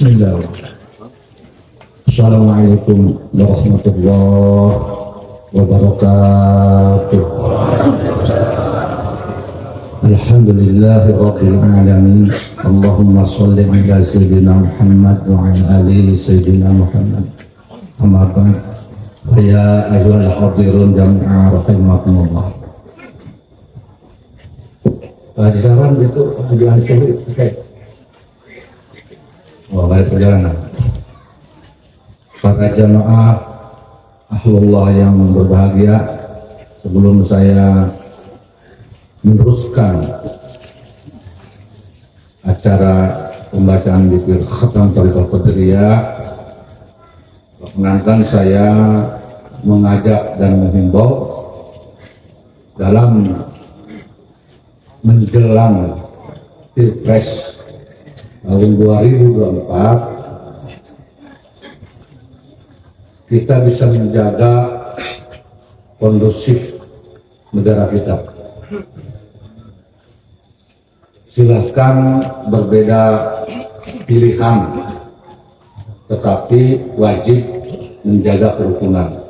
Bismillahirrahmanirrahim. Assalamualaikum warahmatullahi wabarakatuh. Alhamdulillahi rabbil alamin. Allahumma sholli ala sayyidina Muhammad wa ala ali sayyidina Muhammad. Amma ba'd. Ya ayyuhal hadirun jami'a rahimakumullah. Di zaman itu perjalanan sulit, balik perjalanan. Para jamaah ahlullah yang berbahagia, sebelum saya meneruskan acara pembacaan zikir khatam Thariqah Qadiriyah, perkenankan saya mengajak dan menghimbau dalam menjelang Pilpres tahun 2024 kita bisa menjaga kondusif negara kita. Silahkan berbeda pilihan, tetapi wajib menjaga kerukunan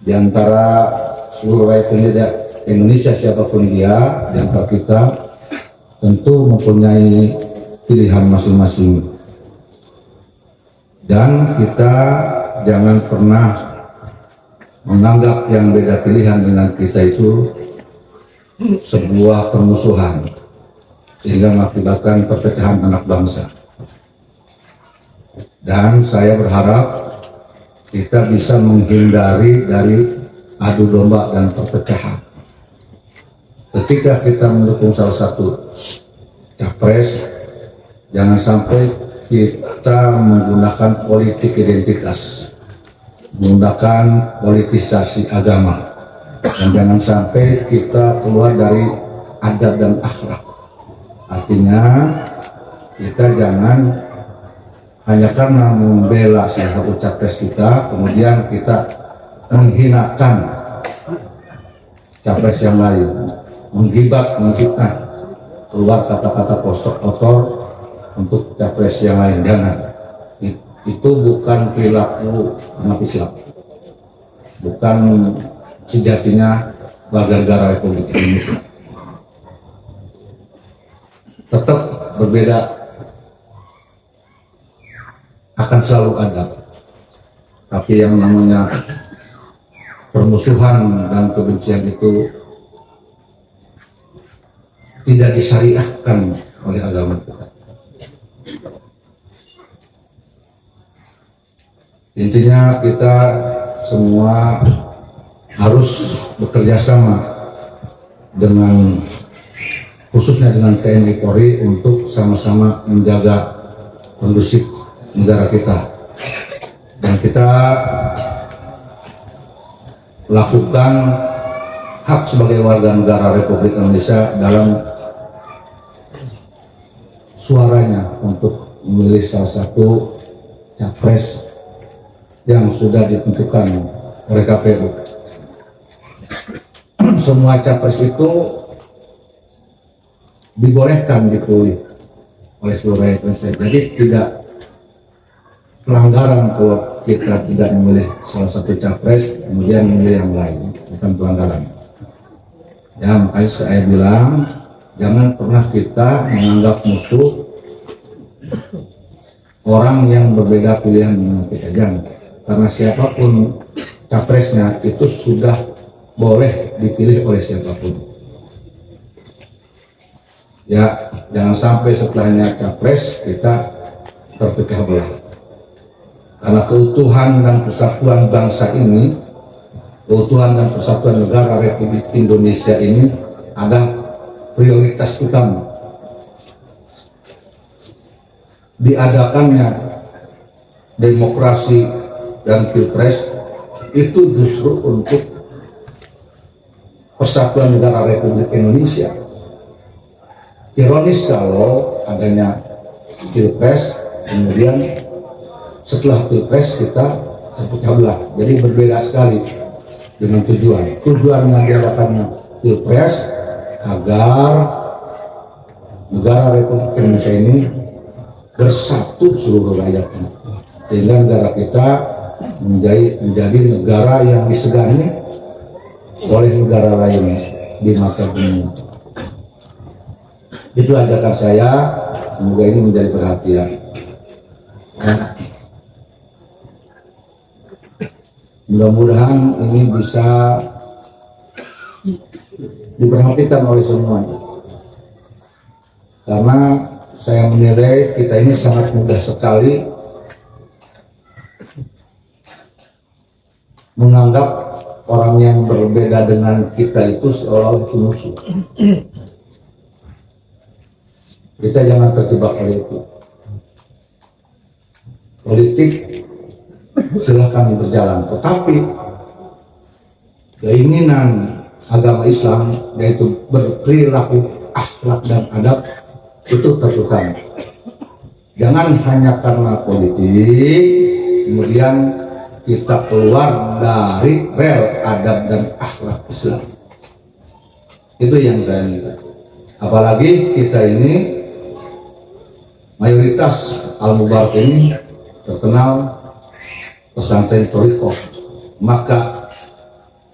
di antara seluruh rakyat Indonesia, siapapun dia di antara kita tentu mempunyai pilihan masing-masing, dan kita jangan pernah menganggap yang beda pilihan dengan kita itu sebuah permusuhan sehingga mengakibatkan perpecahan anak bangsa. Dan saya berharap kita bisa menghindari dari adu domba dan perpecahan. Ketika kita mendukung salah satu capres, jangan sampai kita menggunakan politik identitas, menggunakan politisasi agama, dan jangan sampai kita keluar dari adab dan akhlak. Artinya kita jangan hanya karena membela salah satu capres kita, kemudian kita menghinakan capres yang lain, menggibah, menfitnah, keluar kata-kata kotor untuk capres yang lain. Jangan. Itu bukan perilaku umat Islam, bukan sejatinya warga negara Republik Indonesia. Tetap berbeda akan selalu ada, tapi yang namanya permusuhan dan kebencian itu tidak disyariahkan oleh agama kita. Intinya kita semua harus bekerja sama dengan, khususnya dengan TNI Polri, untuk sama-sama menjaga kondusif negara kita. Dan kita lakukan hak sebagai warga negara Republik Indonesia dalam suaranya untuk memilih salah satu capres yang sudah ditentukan oleh KPU. Semua capres itu dibolehkan dipilih oleh seluruh rakyat Indonesia. Jadi tidak pelanggaran kalau kita tidak memilih salah satu capres kemudian memilih yang lain, bukan pelanggaran. Ya, makanya saya bilang jangan pernah kita menganggap musuh orang yang berbeda pilihan dengan kita, jangan. Karena siapapun capresnya itu sudah boleh dipilih oleh siapapun. Ya, jangan sampai setelahnya capres kita terpecah belah. Karena keutuhan dan persatuan bangsa ini, keutuhan dan persatuan negara Republik Indonesia ini ada prioritas utama. Diadakannya demokrasi dan pilpres itu justru untuk persatuan negara Republik Indonesia. Ironis kalau adanya pilpres, kemudian setelah pilpres kita terpecah belah. Jadi berbeda sekali dengan tujuan. Tujuan yang diadakannya pilpres agar negara Republik Indonesia ini bersatu seluruh rakyatnya, sehingga negara kita menjadi negara yang disegani oleh negara lain di mata dunia. Itu ajakan saya, semoga ini menjadi perhatian. Mudah-mudahan ini bisa diperhatikan oleh semuanya, karena saya menilai kita ini sangat mudah sekali menganggap orang yang berbeda dengan kita itu seolah-olah musuh. Kita jangan terjebak oleh itu. Politik silahkan berjalan, tetapi keinginan agama Islam, yaitu berperilaku akhlak dan adab, itu terutama. Jangan hanya karena politik kemudian kita keluar dari rel adab dan akhlak Islam. Itu yang saya minta. Apalagi kita ini mayoritas Al-Mubarak ini terkenal pesantren thariqah, maka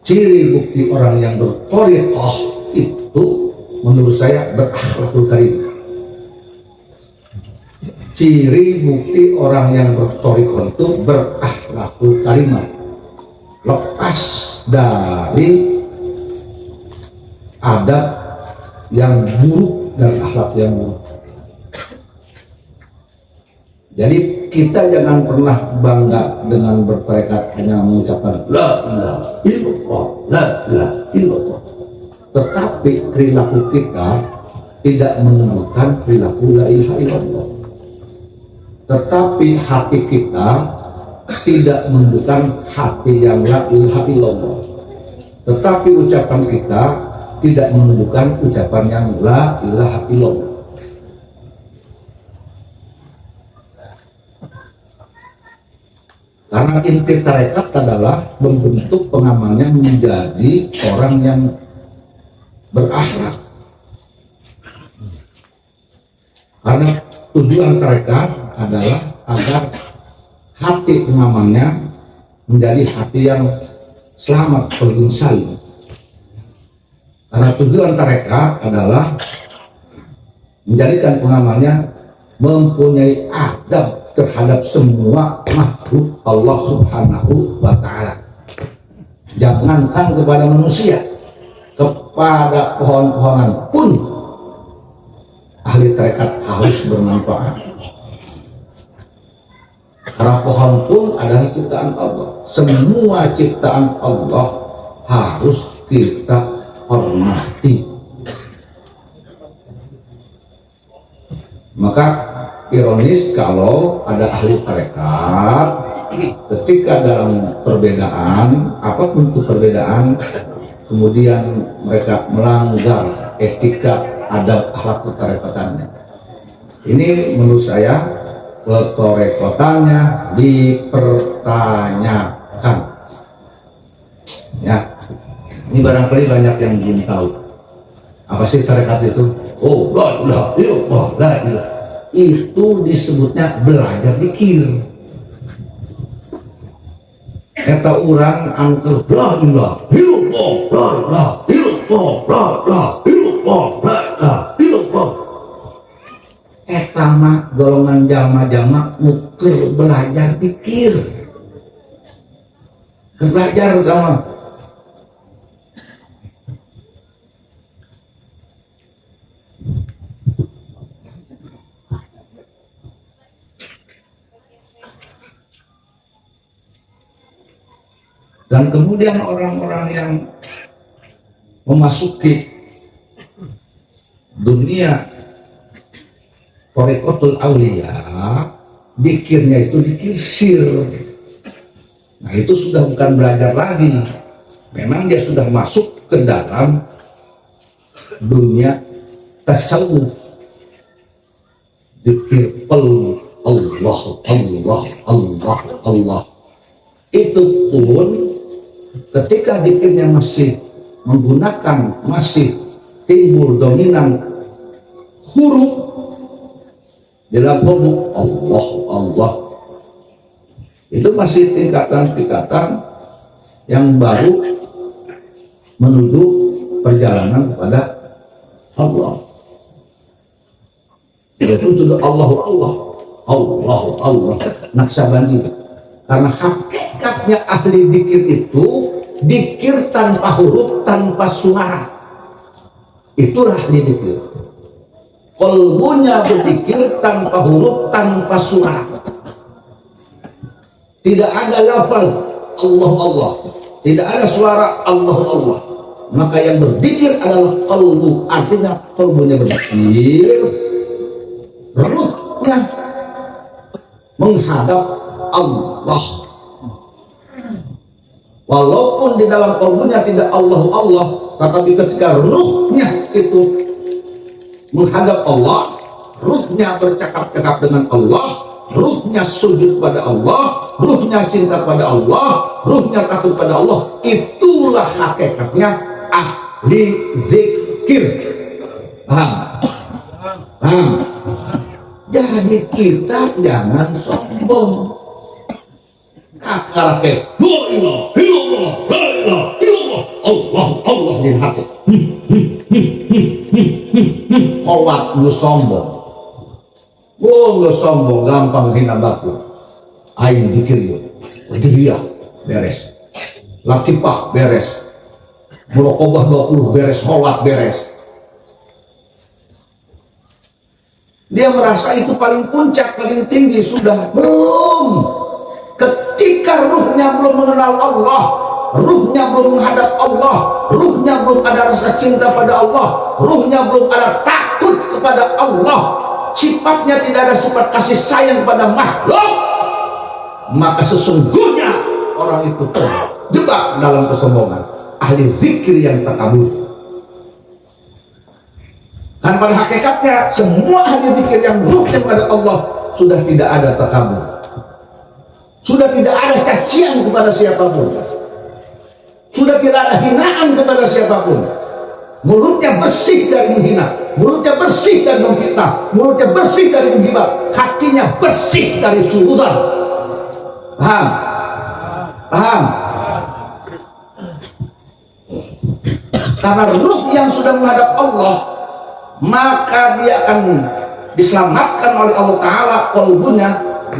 ciri bukti orang yang berthariqah itu menurut saya berakhlakul karim. Ciri bukti orang yang berthariqah itu berakhlakul karimah, lepas dari adab yang buruk dan akhlak yang buruk. Jadi kita jangan pernah bangga dengan bertarekat hanya mengucapkan la ilaha illallah, la ilaha illallah, tetapi perilaku kita tidak menunjukkan perilaku la ilaha illallah. Tetapi hati kita tidak menunjukkan hati yang la ilaha illallah. Tetapi ucapan kita tidak menunjukkan ucapan yang la ilaha illallah. Karena inti tarekat adalah membentuk pengamalnya menjadi orang yang berakhlak. Karena tujuan tarekat adalah agar hati pengamalnya menjadi hati yang selamat bergensali. Karena tujuan tarekat adalah menjadikan pengamalnya mempunyai adab terhadap semua makhluk Allah Subhanahu wa Ta'ala. Jangankan kepada manusia, kepada pohon-pohonan pun ahli tarekat harus bermanfaat. Karena pohon pun adalah ciptaan Allah. Semua ciptaan Allah harus kita hormati. Maka ironis kalau ada ahli tarekat ketika dalam perbedaan, apapun itu perbedaan, kemudian mereka melanggar etika adab akhlak ketarekotannya. Ini menurut saya ketarekotannya dipertanyakan. Ya, ini barangkali banyak yang belum tahu apa sih tarekat itu. Oh, la ilaha illallah, la ilaha, itu disebutnya belajar zikir. Eta urang angkel la ilaha illallah, la ilaha illallah, la ilaha illallah, la ilaha illallah. Eta mah golongan jama-jama muker belajar zikir. Belajar kamu. Dan kemudian orang-orang yang memasuki dunia thariqatul auliya, dikirnya itu dikir sir. Nah, itu sudah bukan belajar lagi. Memang dia sudah masuk ke dalam dunia tasawuf. Dikir Allah, Allah, Allah, Allah. Itu pun ketika dikirnya masih menggunakan, masih timbul dominan huruf, dalam kolbu Allah Allah. Itu masih tingkatan-tingkatan yang baru menuju perjalanan kepada Allah. Itu sudah Allahu Allah, Allahu Allah, Naksabandi. Karena hakikatnya ahli dikir itu dikir tanpa huruf, tanpa suara. Itulah ahli dikir. Kolbunya berzikir tanpa huruf, tanpa suara. Tidak ada lafal Allah Allah, tidak ada suara Allah Allah. Maka yang berzikir adalah kolbu, artinya kolbunya berzikir, ruhnya menghadap Allah. Walaupun di dalam kolbunya tidak Allah Allah, tetapi ketika ruhnya itu menghadap Allah, ruhnya bercakap-cakap dengan Allah, ruhnya sujud pada Allah, ruhnya cinta pada Allah, ruhnya takut pada Allah. Itulah hakikatnya ahli zikir. Paham? Paham? Jadi kita jangan sombong. Akarake la ilaha illallah, la ilaha illallah, Allah Allah di hati. Kuat lu sombong. Lu sombong, gampang hina baku. Ain dikir yuk, dia beres. Latifah beres. Muraqabah 20 beres, kholat beres. Dia merasa itu paling puncak, paling tinggi. Sudah belum. Ketika ruhnya belum mengenal Allah, ruhnya belum menghadap Allah, ruhnya belum ada rasa cinta pada Allah, ruhnya belum ada takut kepada Allah, sifatnya tidak ada sifat kasih sayang kepada makhluk, maka sesungguhnya orang itu terjebak dalam kesombongan. Ahli zikir yang takabur. Dan pada hakikatnya semua ahli zikir yang ruhnya kepada Allah sudah tidak ada takabur, sudah tidak ada cacian kepada siapapun, sudah tidak ada hinaan kepada siapapun. Mulutnya bersih dari menghina, mulutnya bersih dari memfitnah, mulutnya bersih dari menggibah, hatinya bersih dari suudzon. Paham? Paham? Karena ruh yang sudah menghadap Allah, maka dia akan diselamatkan oleh Allah Ta'ala kolbunya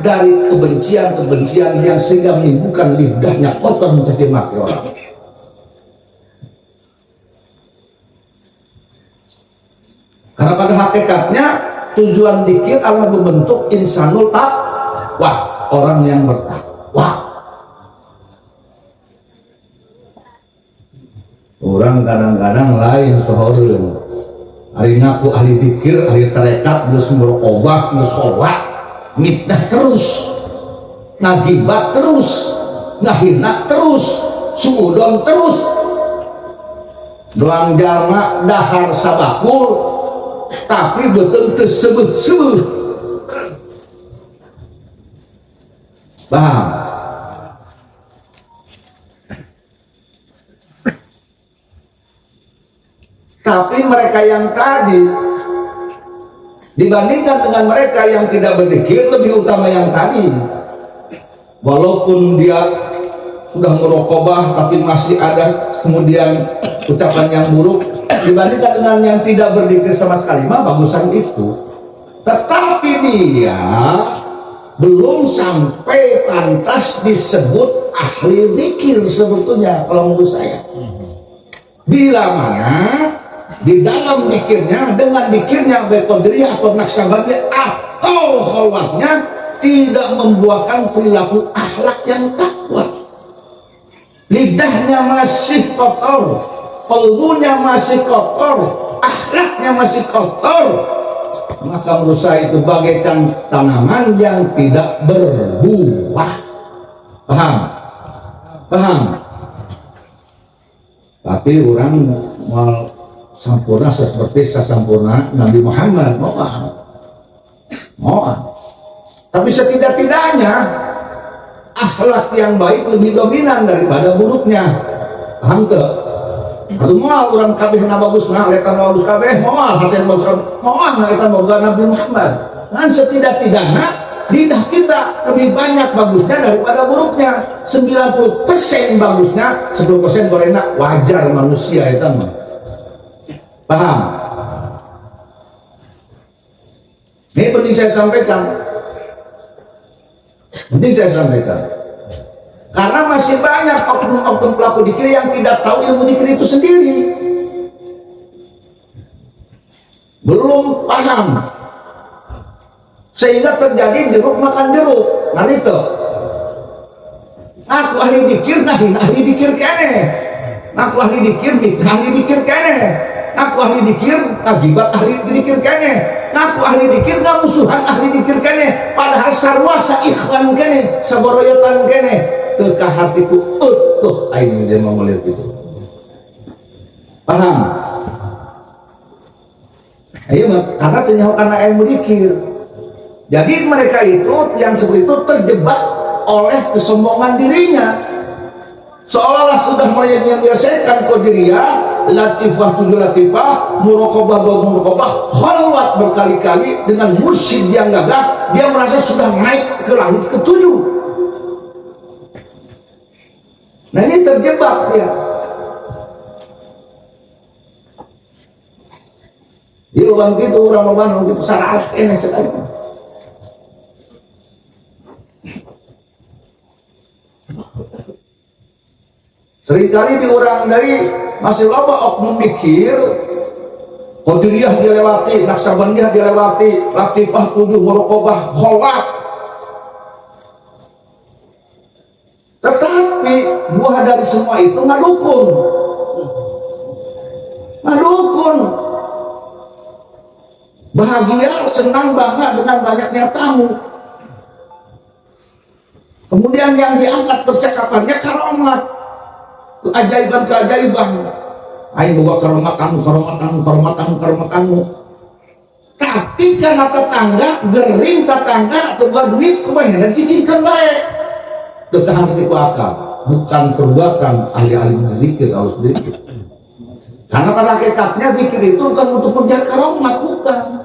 dari kebencian-kebencian yang sehingga menimbulkan lidahnya kotor mencaci maki orang. Karena pada hakikatnya tujuan dzikir adalah membentuk insanul taqwa, orang yang bertakwa. Orang kadang-kadang lain sohorun, hari ngaku ahli dzikir, ahli tarekat, geus muraqabah, geus sholat, mitnah terus, ngagibat terus, ngahina terus, suudon terus, doang jalma dahar sabakul, tapi betul tersebut-sebut. Paham? Tapi mereka yang tadi dibandingkan dengan mereka yang tidak berzikir, lebih utama yang tadi. Walaupun dia sudah merokobah tapi masih ada kemudian ucapan yang buruk, dibandingkan dengan yang tidak berzikir sama sekali, mah bagusan itu. Tetapi dia belum sampai pantas disebut ahli zikir sebetulnya kalau menurut saya. Bila mana di dalam dikirnya, dengan dikirnya baik qadiriyah atau naksabandiyah atau khalwatnya tidak membuahkan perilaku akhlak yang takwa, lidahnya masih kotor, kalbunya masih kotor, akhlaknya masih kotor, maka menurut saya itu bagaikan tanaman yang tidak berbuah. Paham? Paham? Tapi orang mau sampurna seperti sasampurna Nabi Muhammad, mohon. Tapi setidak-tidaknya akhlak yang baik lebih dominan daripada buruknya. Paham ke? Atau mau orang kabeh na bagus, nah letan bagus kabeh, mau hati bagus kabeh, mau letan boga Nabi Muhammad. Kan setidak-tidaknya lidah kita lebih banyak bagusnya daripada buruknya. 90% bagusnya, 10% gorengnya wajar manusia itu mah. Paham? Ini penting saya sampaikan. Karena masih banyak oknum-oknum pelaku dikir yang tidak tahu ilmu dikir itu sendiri. Belum paham. Sehingga terjadi jeruk makan jeruk. Nah itu. Aku ahli dikir, nah ahli dikir kene. Aku ahli dikir, ahli dikir kene. Aku ahli dikir, akibat ahli dikir kene. Aku ahli dikir, nggak musuhan ahli dikir kene. Padahal sarwa saikhwan kene, saboroyotan kene. Teka hatiku utuh aing dia mau melihat itu. Paham? Ayo, karena ternyata karena ilmu dikir. Jadi mereka itu yang seperti itu terjebak oleh kesombongan dirinya. Seolah-olah sudah menyelesaikan qadiriyah, latifah 7 latifah, muraqabah 2 muraqabah, khalwat berkali-kali dengan mursyid yang gagah, dia merasa sudah naik ke langit ke-7. Nah ini terjebak dia. Di lubang gitu, orang gitu, sarah enak sekali. Seringkali diurang dari masih loba oknum dikir, qadiriyah dia lewati, naksabandiyah dia lewati, latifah 7 muraqabah khalwat. Tetapi buah dari semua itu ngadukun. Bahagia, senang, bangga dengan banyaknya tamu. Kemudian yang diangkat percakapannya karomat, keajaiban. Ayo bawa karomatanmu. Tapi karena tetangga, gering tetangga, atau duit, kebanyakan cicingkan baik. Dekah hati ku akal, bukan perbuatan ahli-ahli zikir harus zikir. Karena pada hakikatnya zikir itu bukan untuk mengejar karomat, bukan.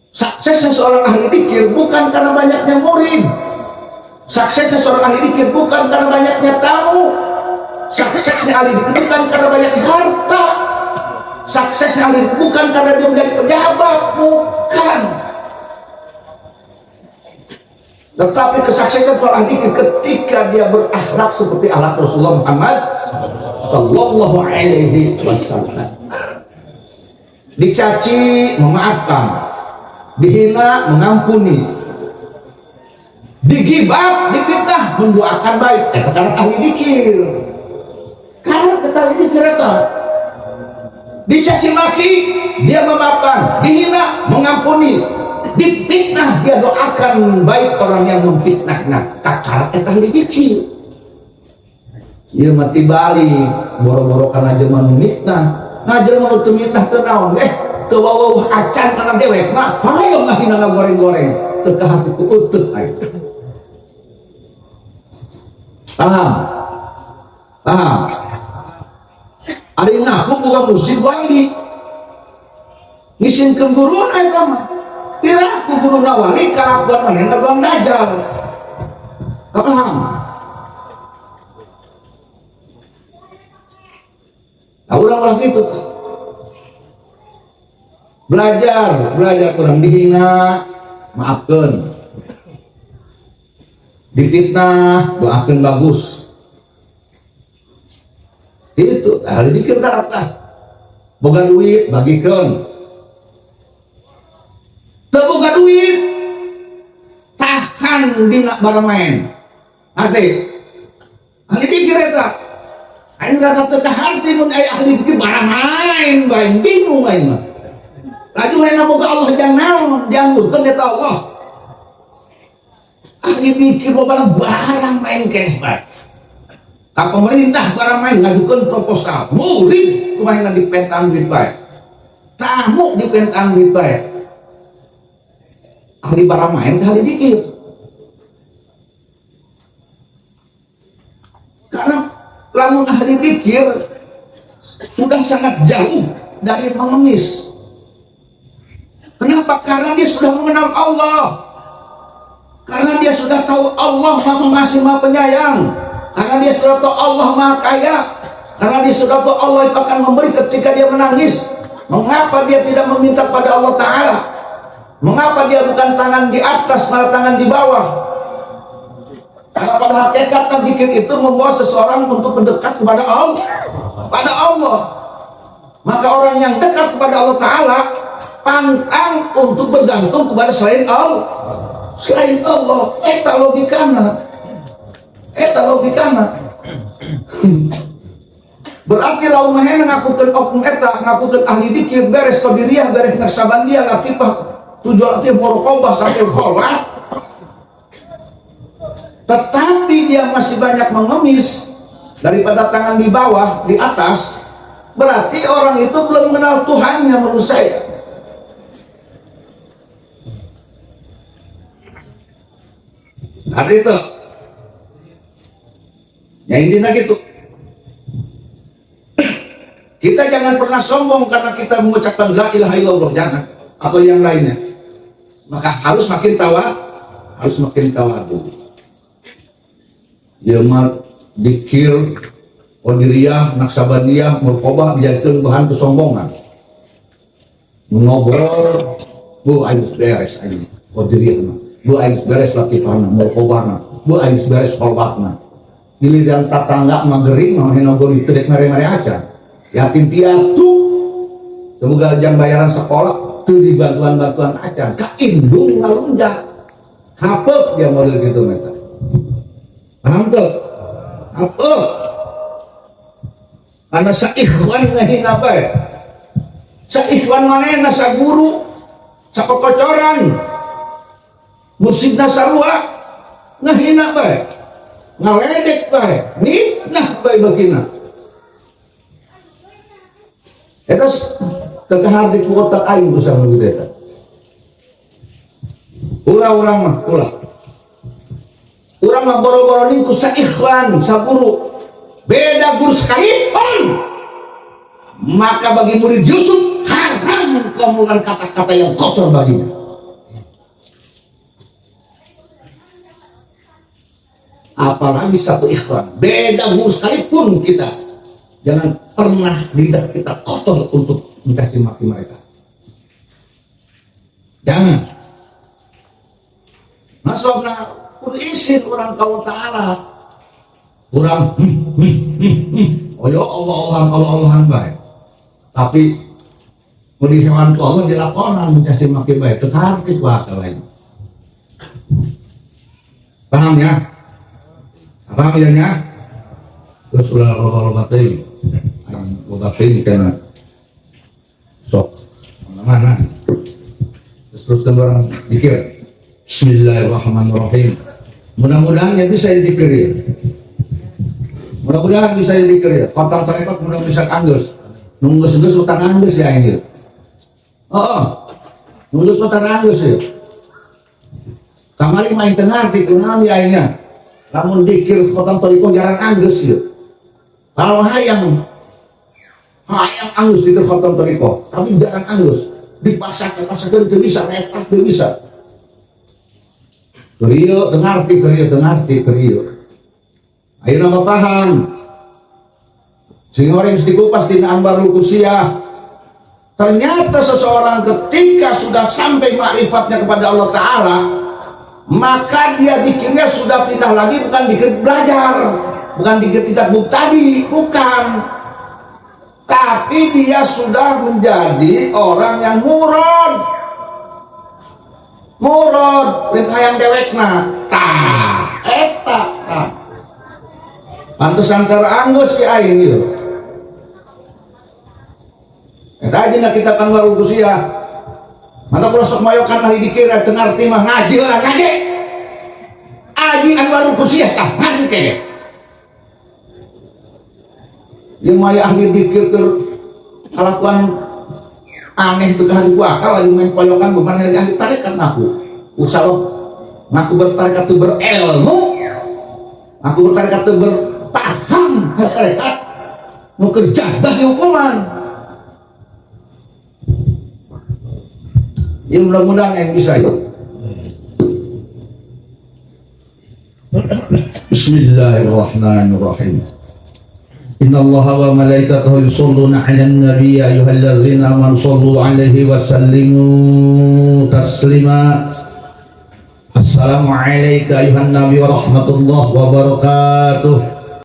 Suksesnya seorang ahli zikir bukan karena banyaknya murid. Suksesnya seorang ahli zikir bukan karena banyaknya tamu. Suksesnya ahli zikir bukan karena banyak harta. Suksesnya ahli zikir bukan karena dia menjadi pejabat, bukan. Tetapi kesuksesan seorang zikir ketika dia berakhlak seperti akhlak Rasulullah Muhammad sallallahu alaihi wasallam. Dicaci memaafkan, dihina mengampuni, digibah difitnah mendoakan baik. Karena ahli zikir. Karena kita ahli zikir itu. Dicaci maki dia memaafkan, dihina mengampuni, difitnah dia doakan baik orang yang memfitnahnya. Kakak ahli zikir. Ia mati balik boro-boro karena zaman mitnah. Ngajar mau mitnah kenaon kewawah acan karena dewek mah ayo ngahina goreng-goreng teka hatiku utuh ayo. Paham? Ari ngaku bukan musik wali ngisinkeun guru eta mah pira aku guru wali kalakuan mah hendak doang dajal. Paham? Orang-orang itu belajar kurang dihina maafkan, difitnah doakan bagus. Itu ahli zikir karatah. Boga duit bagikan, teu boga duit tahan dina barang main. Ate ahli zikir eta aing rada teu kahati mun aya ahli zikir barang main bae bingung aing mah. Laju hayang boga Allah jang naon, dianggurkeun eta Allah. Ahli zikir barang main keneh bae. Ka pemerintah barang main ngajukeun proposal, murid kumaha dipentan duit bae. Tamu dipentan duit bae. Ahli barang main ahli zikir. Karena lamun ahli zikir sudah sangat jauh dari mengemis. Kenapa? Karena dia sudah mengenal Allah. Karena dia sudah tahu Allah Maha Pengasih Maha Penyayang. Karena dia sudah tahu Allah Maha Kaya. Karena dia sudah tahu Allah itu akan memberi ketika dia menangis. Mengapa dia tidak meminta pada Allah Ta'ala? Mengapa dia bukan tangan di atas malah tangan di bawah? Karena pada hakikatnya zikir itu membawa seseorang untuk mendekat kepada Allah. Pada Allah. Maka orang yang dekat kepada Allah Ta'ala pantang untuk bergantung kepada selain Allah. Selain Allah, eta logikana. Berarti lawan mahena ngakukeun oknum eta, ngakukeun ahli dzikir beres qadiriyah, beres naksabandiyah, latifah, tujuan latif muraqabah sampai kholwat. Tetapi dia masih banyak mengemis daripada tangan di bawah, di atas. Berarti orang itu belum mengenal Tuhannya menurut saya. Ada itu. Ya intinya gitu. Kita jangan pernah sombong karena kita mengucapkan la ilaha illallah, jangan. Atau yang lainnya. Maka harus makin tawadhu. Dia mah dikir, qadiriyah, naksabandiyah, murqabah dijadikan bahan kesombongan. Mengobrol, bu ayo beres aja. Qadiriyah mah. Bu aing beres latifana, murqabahna, bu aing beres kholwatna. Giliran tatangga magering mah henogol itu dek mere-mere aja. Yatim piatu semoga jang bayaran sekolah teu dibantuan-bantuan acan ka indung ngalunjak. Hapeuh dia model gitu meta. Paham tuh? Hapeuh. Karena saikhwan ngahina bae. Saikhwan manehna sa guru, sa kocoran. Mursidna sarua ngahina bae, ngaledek bae, nitnah bae bagina. Eta tegahar di kota aing ku sama gitu eta. Urang mah ulah. Urang mah boro-boro ningku saikhwan, saburu. Beda guru sekalipun. Maka bagi murid Yusuf haram mengomongkan kata-kata yang kotor baginya. Apalagi satu ikhwan, beda guru sekalipun kita, jangan pernah lidah kita kotor untuk mencaci maki mereka. Jangan. Maksudnya isin orang kau Ta'ala, orang oh ya Allah baik. Tapi melihat Allah di laporan mencaci maki baik, tetap itu akal lain. Paham ya? Apa akhirnya? Terus ulah robatin karena sok mana terus orang dikir Bismillahirrahmanirrahim. Mudah-mudahan yang bisa dikir ya. Mudah-mudahan bisa dikir ya. Kontang terekot mudah bisa anggus. Nunggus utang anggus ya ini. Nunggus utang anggus ya. Kamari main tengah di kunaon ya ini. Namun dikir khotang toriko jarang anggus ya. Kalau hayang anggus dikir khotang toriko, tapi jarang anggus. Dipasang itu bisa, retak itu bisa. Kerio dengarti. Ayo nama paham. Sing orang dikupas di ambarul kusiah. Ternyata seseorang ketika sudah sampai ma'rifatnya kepada Allah Ta'ala, maka dia dikirnya sudah pindah lagi, bukan dikir belajar, bukan dikir tingkat tadi, bukan, tapi dia sudah menjadi orang yang murad yang dewekna eta pantesan teranggus si aing gitu. Eta aja kita tanggal usia. Mata kalau sok mayokan lagi dikira dengar timah ngaji lah ngaji. Aji anwarul kusiah tah ngaji kayaknya. Yang maya ahli dikir kelakuan aneh itu hari gua akal lagi main poyokan bukan lagi ahli tarekat ngaku. Usah ngaku bertarekat itu berilmu. Aku bertarekat itu berpaham tarekat. Mau kerja dah hukuman. Ya mudah-mudahan yang bisa ya. Bismillahirrahmanirrahim. Innallaha wa malaikatahu yusholluna 'alan nabiy ya ayyuhalladzina amanu shollu 'alaihi wa sallimu taslima. Assalamu alayka ayuhan nabi wa rahmatullahi wa barakatuh.